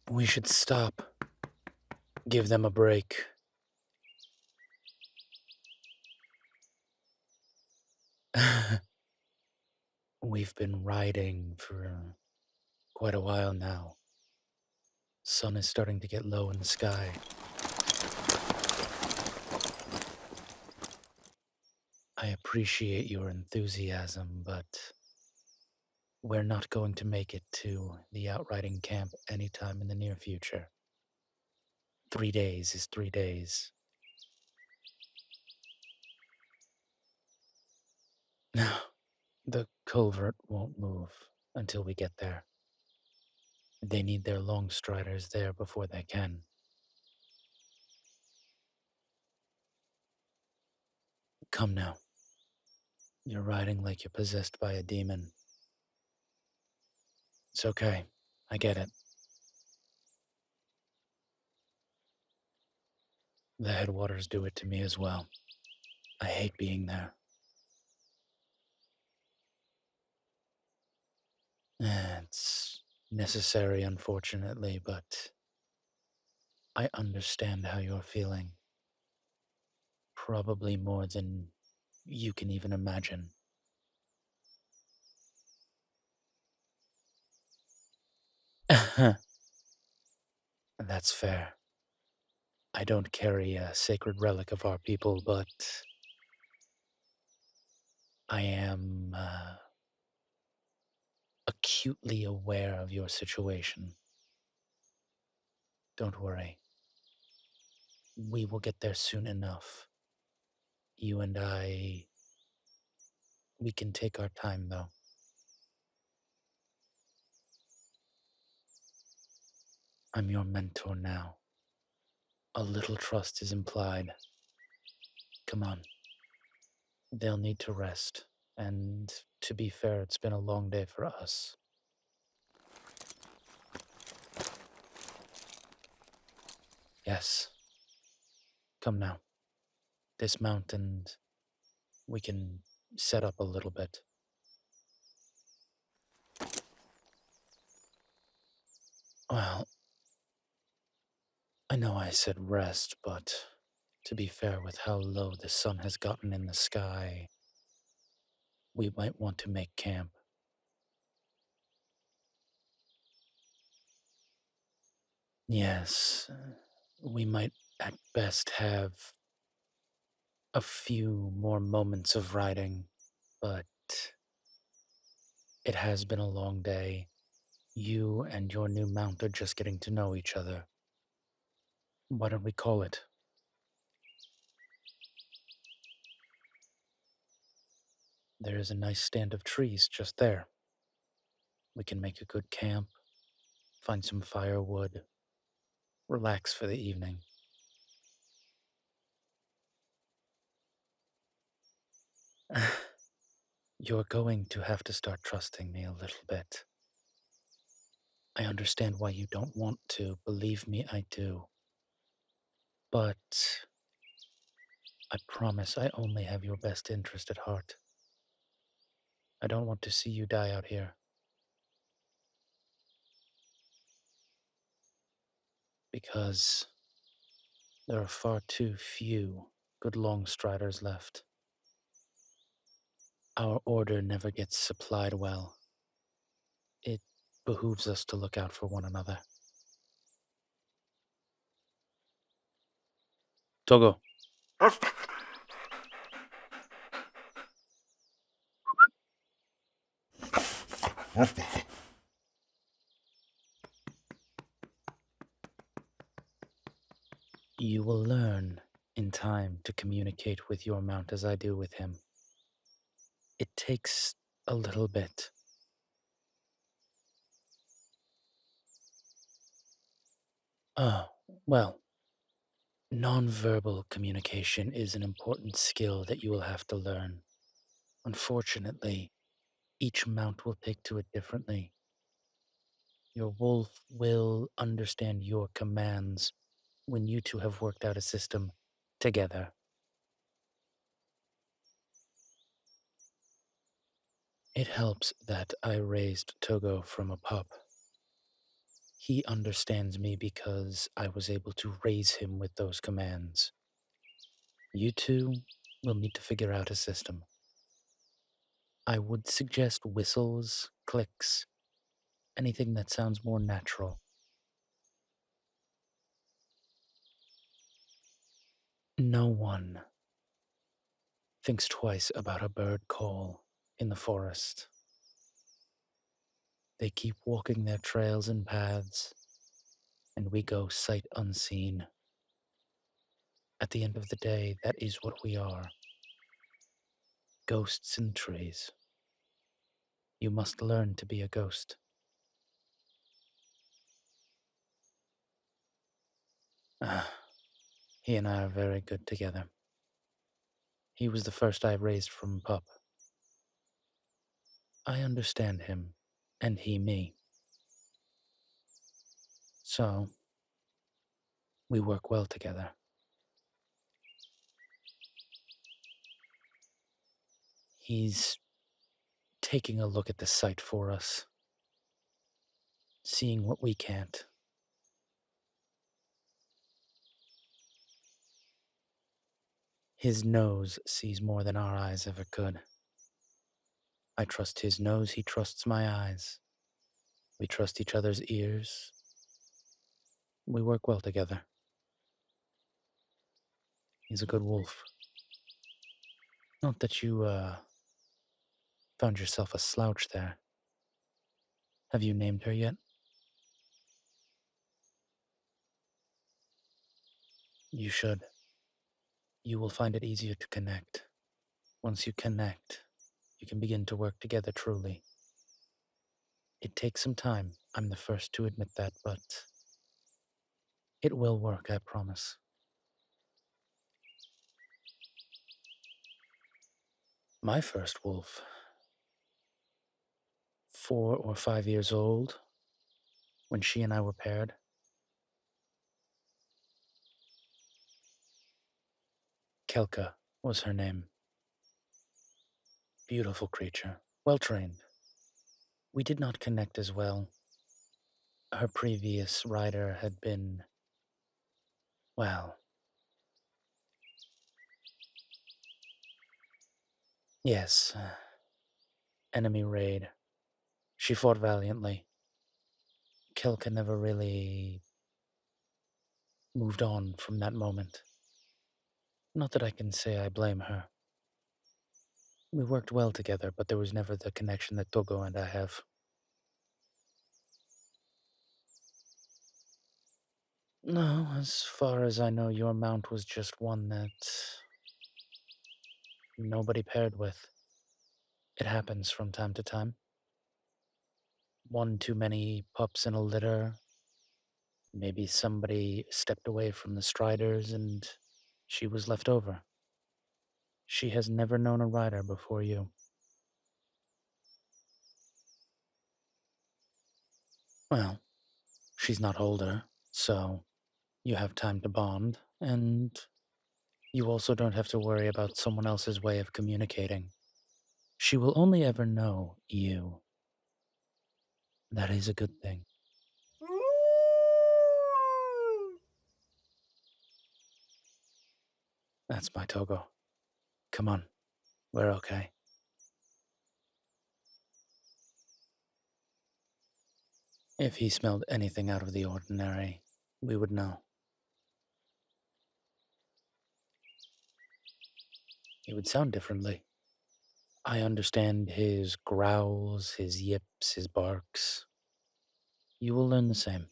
We should stop. Give them a break. We've been riding for quite a while now. Sun is starting to get low in the sky. I appreciate your enthusiasm, but we're not going to make it to the outriding camp anytime in the near future. 3 days is 3 days. No, the culvert won't move until we get there. They need their Longstriders there before they can. Come now. You're riding like you're possessed by a demon. It's okay. I get it. The headwaters do it to me as well. I hate being there. It's necessary, unfortunately, but I understand how you're feeling. Probably more than you can even imagine. That's fair. I don't carry a sacred relic of our people, but I am acutely aware of your situation. Don't worry. We will get there soon enough. You and I, we can take our time, though. I'm your mentor now. A little trust is implied. Come on. They'll need to rest, and to be fair, it's been a long day for us. Yes. Come now. Dismount and we can set up a little bit. Well, I know I said rest, but to be fair, with how low the sun has gotten in the sky, we might want to make camp. Yes, we might at best have a few more moments of riding, but it has been a long day. You and your new mount are just getting to know each other. What did we call it? There is a nice stand of trees just there. We can make a good camp, find some firewood, relax for the evening. You're going to have to start trusting me a little bit. I understand why you don't want to, believe me, I do. But I promise I only have your best interest at heart. I don't want to see you die out here. Because there are far too few good Longstriders left. Our order never gets supplied well. It behooves us to look out for one another. Togo. You will learn in time to communicate with your mount as I do with him. It takes a little bit. Oh, well, nonverbal communication is an important skill that you will have to learn. Unfortunately, each mount will take to it differently. Your wolf will understand your commands when you two have worked out a system together. It helps that I raised Togo from a pup. He understands me because I was able to raise him with those commands. You two will need to figure out a system. I would suggest whistles, clicks, anything that sounds more natural. No one thinks twice about a bird call in the forest. They keep walking their trails and paths, and we go sight unseen. At the end of the day, that is what we are, ghosts in trees. You must learn to be a ghost. Ah, he and I are very good together. He was the first I raised from pup. I understand him, and he me. So, we work well together. He's taking a look at the site for us, seeing what we can't. His nose sees more than our eyes ever could. I trust his nose, he trusts my eyes. We trust each other's ears. We work well together. He's a good wolf. Not that you, found yourself a slouch there. Have you named her yet? You should. You will find it easier to connect. Once you connect, you can begin to work together truly. It takes some time, I'm the first to admit that, but it will work, I promise. My first wolf, 4 or 5 years old, when she and I were paired, Kelka was her name. Beautiful creature, well trained. We did not connect as well. Her previous rider had been, well, yes, enemy raid. She fought valiantly. Kelka never really moved on from that moment. Not that I can say I blame her. We worked well together, but there was never the connection that Togo and I have. No, as far as I know, your mount was just one that nobody paired with. It happens from time to time. One too many pups in a litter. Maybe somebody stepped away from the striders and she was left over. She has never known a rider before you. Well, she's not older, so you have time to bond, and you also don't have to worry about someone else's way of communicating. She will only ever know you. That is a good thing. That's my Togo. Come on, we're okay. If he smelled anything out of the ordinary, we would know. He would sound differently. I understand his growls, his yips, his barks. You will learn the same.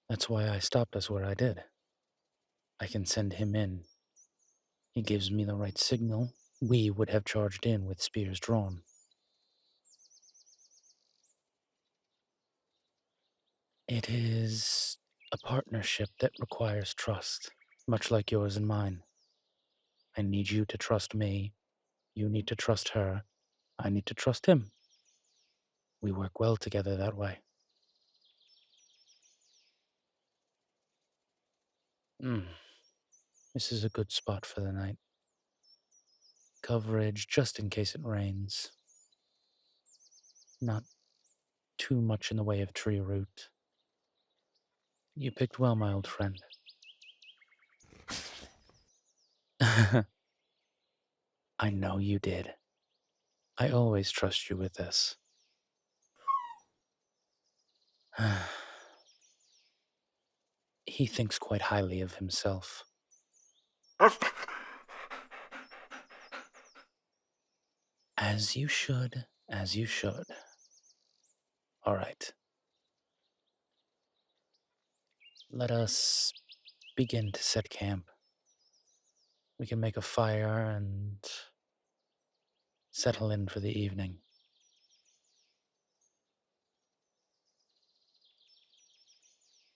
That's why I stopped us where I did. I can send him in. He gives me the right signal. We would have charged in with spears drawn. It is a partnership that requires trust, much like yours and mine. I need you to trust me. You need to trust her. I need to trust him. We work well together that way. Mm, this is a good spot for the night. Coverage just in case it rains. Not too much in the way of tree root. You picked well, my old friend. I know you did. I always trust you with this. He thinks quite highly of himself. As you should, as you should. All right. Let us begin to set camp. We can make a fire and settle in for the evening.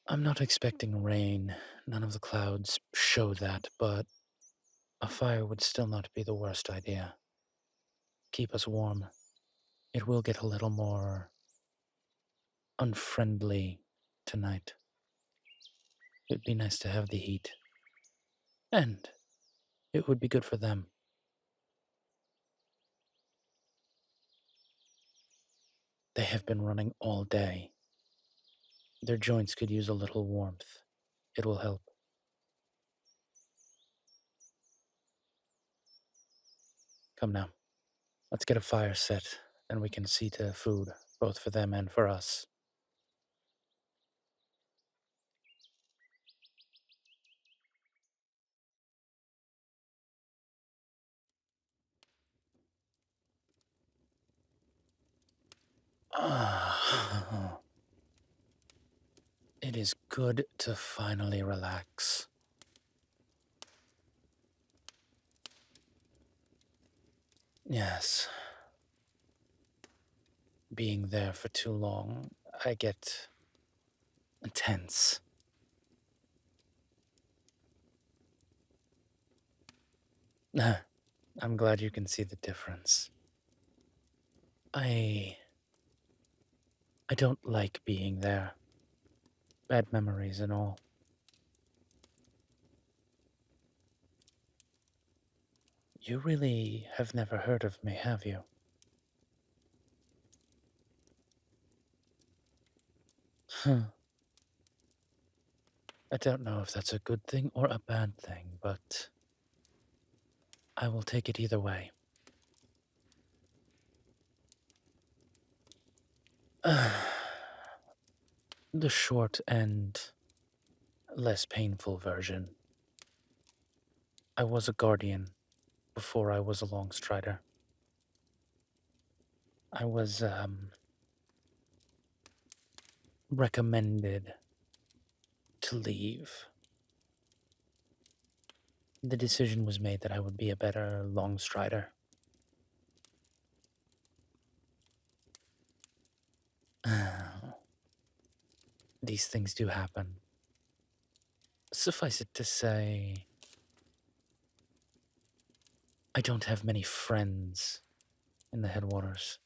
I'm not expecting rain. None of the clouds show that, but a fire would still not be the worst idea. Keep us warm. It will get a little more unfriendly tonight. It'd be nice to have the heat. And it would be good for them. They have been running all day. Their joints could use a little warmth. It will help. Come now. Let's get a fire set, and we can see to food, both for them and for us. Ah, it is good to finally relax. Yes. Being there for too long, I get tense. I'm glad you can see the difference. I don't like being there. Bad memories and all. You really have never heard of me, have you? Huh. I don't know if that's a good thing or a bad thing, but I will take it either way. The short and less painful version. I was a guardian before I was a Longstrider. I was, recommended to leave. The decision was made that I would be a better Longstrider. These things do happen. Suffice it to say, I don't have many friends in the headwaters.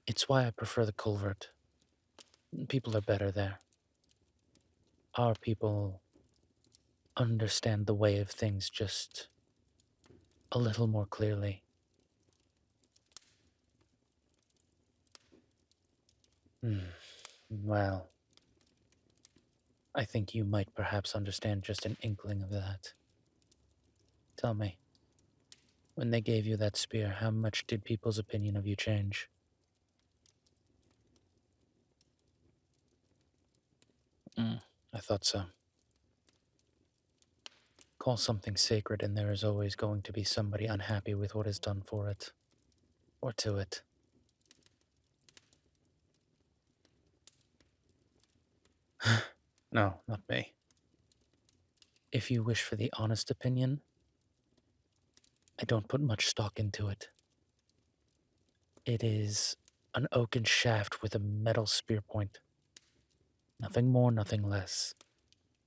It's why I prefer the culvert. People are better there. Our people understand the way of things just a little more clearly. Well, I think you might perhaps understand just an inkling of that. Tell me, when they gave you that spear, how much did people's opinion of you change? I thought so. Call something sacred, and there is always going to be somebody unhappy with what is done for it, or to it. No, not me. If you wish for the honest opinion, I don't put much stock into it. It is an oaken shaft with a metal spear point. Nothing more, nothing less.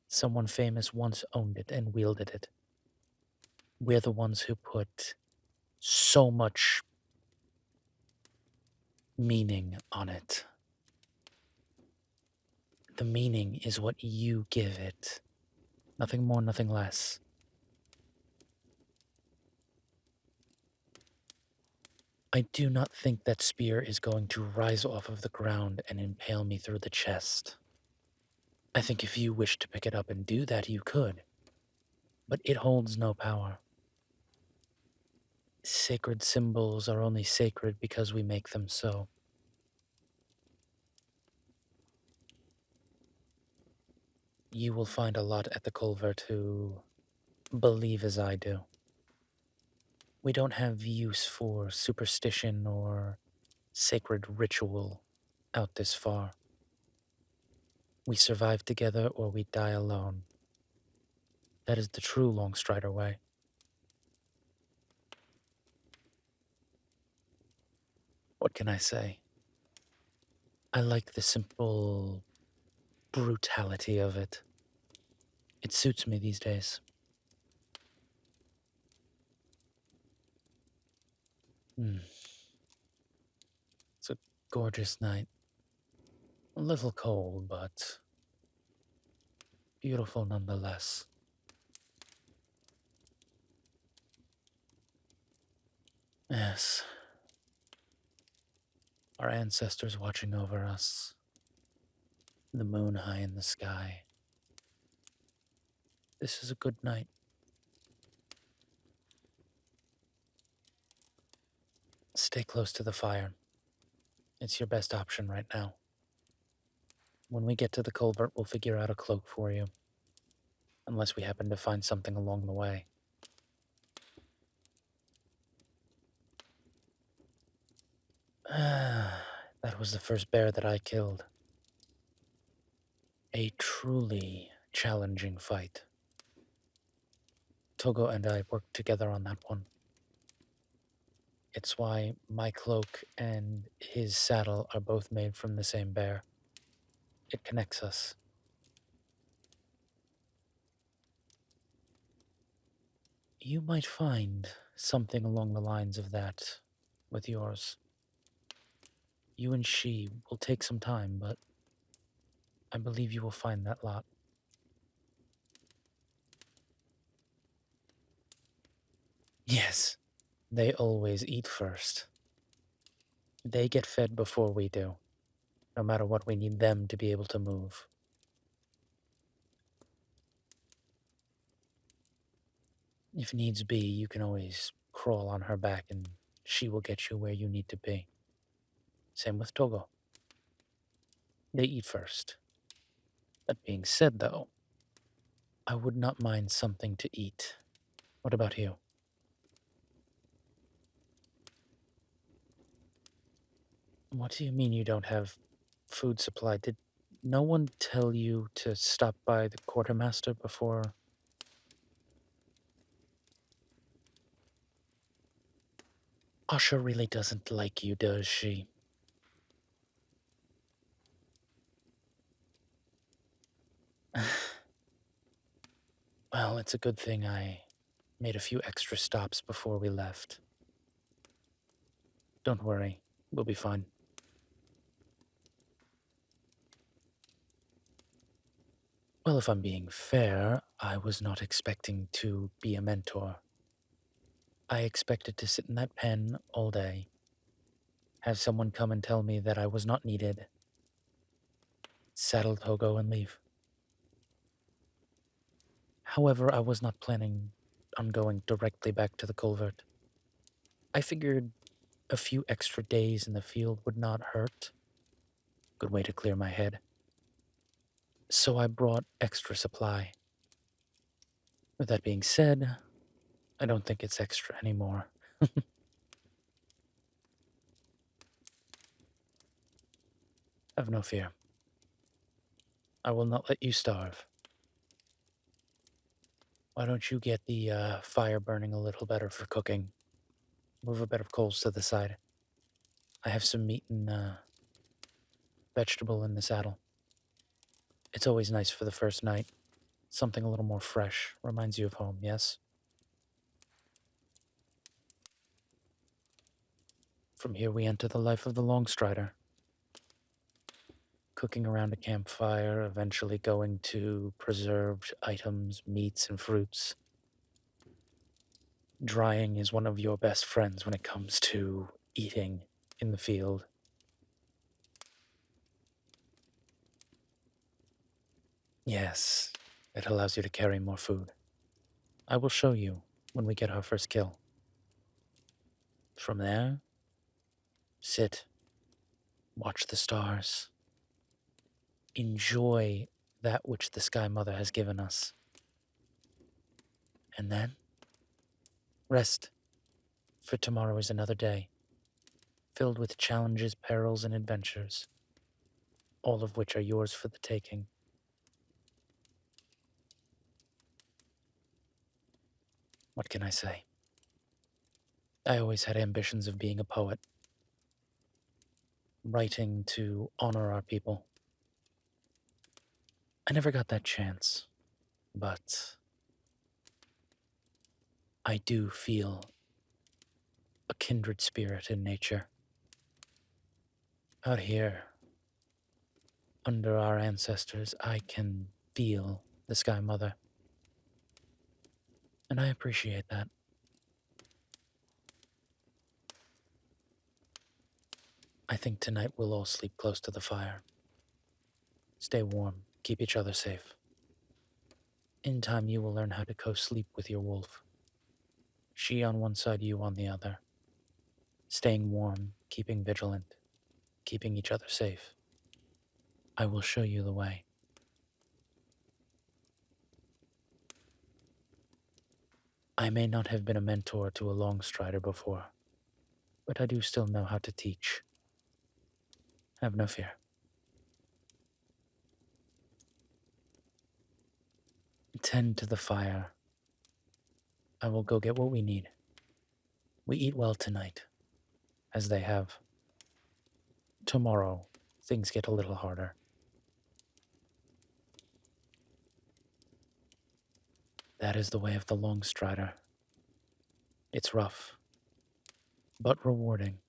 Someone famous once owned it and wielded it. We're the ones who put so much meaning on it. The meaning is what you give it. Nothing more, nothing less. I do not think that spear is going to rise off of the ground and impale me through the chest. I think if you wish to pick it up and do that, you could, but it holds no power. Sacred symbols are only sacred because we make them so. You will find a lot at the culvert who believe as I do. We don't have use for superstition or sacred ritual out this far. We survive together or we die alone. That is the true Longstrider way. What can I say? I like the simple brutality of it. It suits me these days. It's a gorgeous night. A little cold, but beautiful nonetheless. Yes. Our ancestors watching over us. The moon high in the sky. This is a good night. Stay close to the fire. It's your best option right now. When we get to the culvert, we'll figure out a cloak for you. Unless we happen to find something along the way. That was the first bear that I killed. A truly challenging fight. Togo and I worked together on that one. It's why my cloak and his saddle are both made from the same bear. It connects us. You might find something along the lines of that with yours. You and she will take some time, but I believe you will find that lot. Yes, they always eat first. They get fed before we do, no matter what we need them to be able to move. If needs be, you can always crawl on her back and she will get you where you need to be. Same with Togo. They eat first. That being said, though, I would not mind something to eat. What about you? What do you mean you don't have food supply? Did no one tell you to stop by the quartermaster before? Asha really doesn't like you, does she? Well, it's a good thing I made a few extra stops before we left. Don't worry, we'll be fine. Well, if I'm being fair, I was not expecting to be a mentor. I expected to sit in that pen all day, have someone come and tell me that I was not needed, saddle Togo and leave. However, I was not planning on going directly back to the culvert. I figured a few extra days in the field would not hurt. Good way to clear my head. So I brought extra supply. With that being said, I don't think it's extra anymore. Have no fear. I will not let you starve. Why don't you get the fire burning a little better for cooking? Move a bit of coals to the side. I have some meat and vegetable in the saddle. It's always nice for the first night. Something a little more fresh. Reminds you of home, yes? From here we enter the life of the Longstrider. Cooking around a campfire, eventually going to preserved items, meats, and fruits. Drying is one of your best friends when it comes to eating in the field. Yes, it allows you to carry more food. I will show you when we get our first kill. From there, sit, watch the stars, enjoy that which the Sky Mother has given us. And then, rest, for tomorrow is another day, filled with challenges, perils, and adventures, all of which are yours for the taking. What can I say? I always had ambitions of being a poet, writing to honor our people. I never got that chance, but I do feel a kindred spirit in nature. Out here, under our ancestors, I can feel the Sky Mother, and I appreciate that. I think tonight we'll all sleep close to the fire. Stay warm, keep each other safe. In time, you will learn how to co-sleep with your wolf. She on one side, you on the other. Staying warm, keeping vigilant, keeping each other safe. I will show you the way. I may not have been a mentor to a Longstrider before, but I do still know how to teach. Have no fear. Tend to the fire. I will go get what we need. We eat well tonight, as they have. Tomorrow, things get a little harder. That is the way of the Longstrider. It's rough, but rewarding.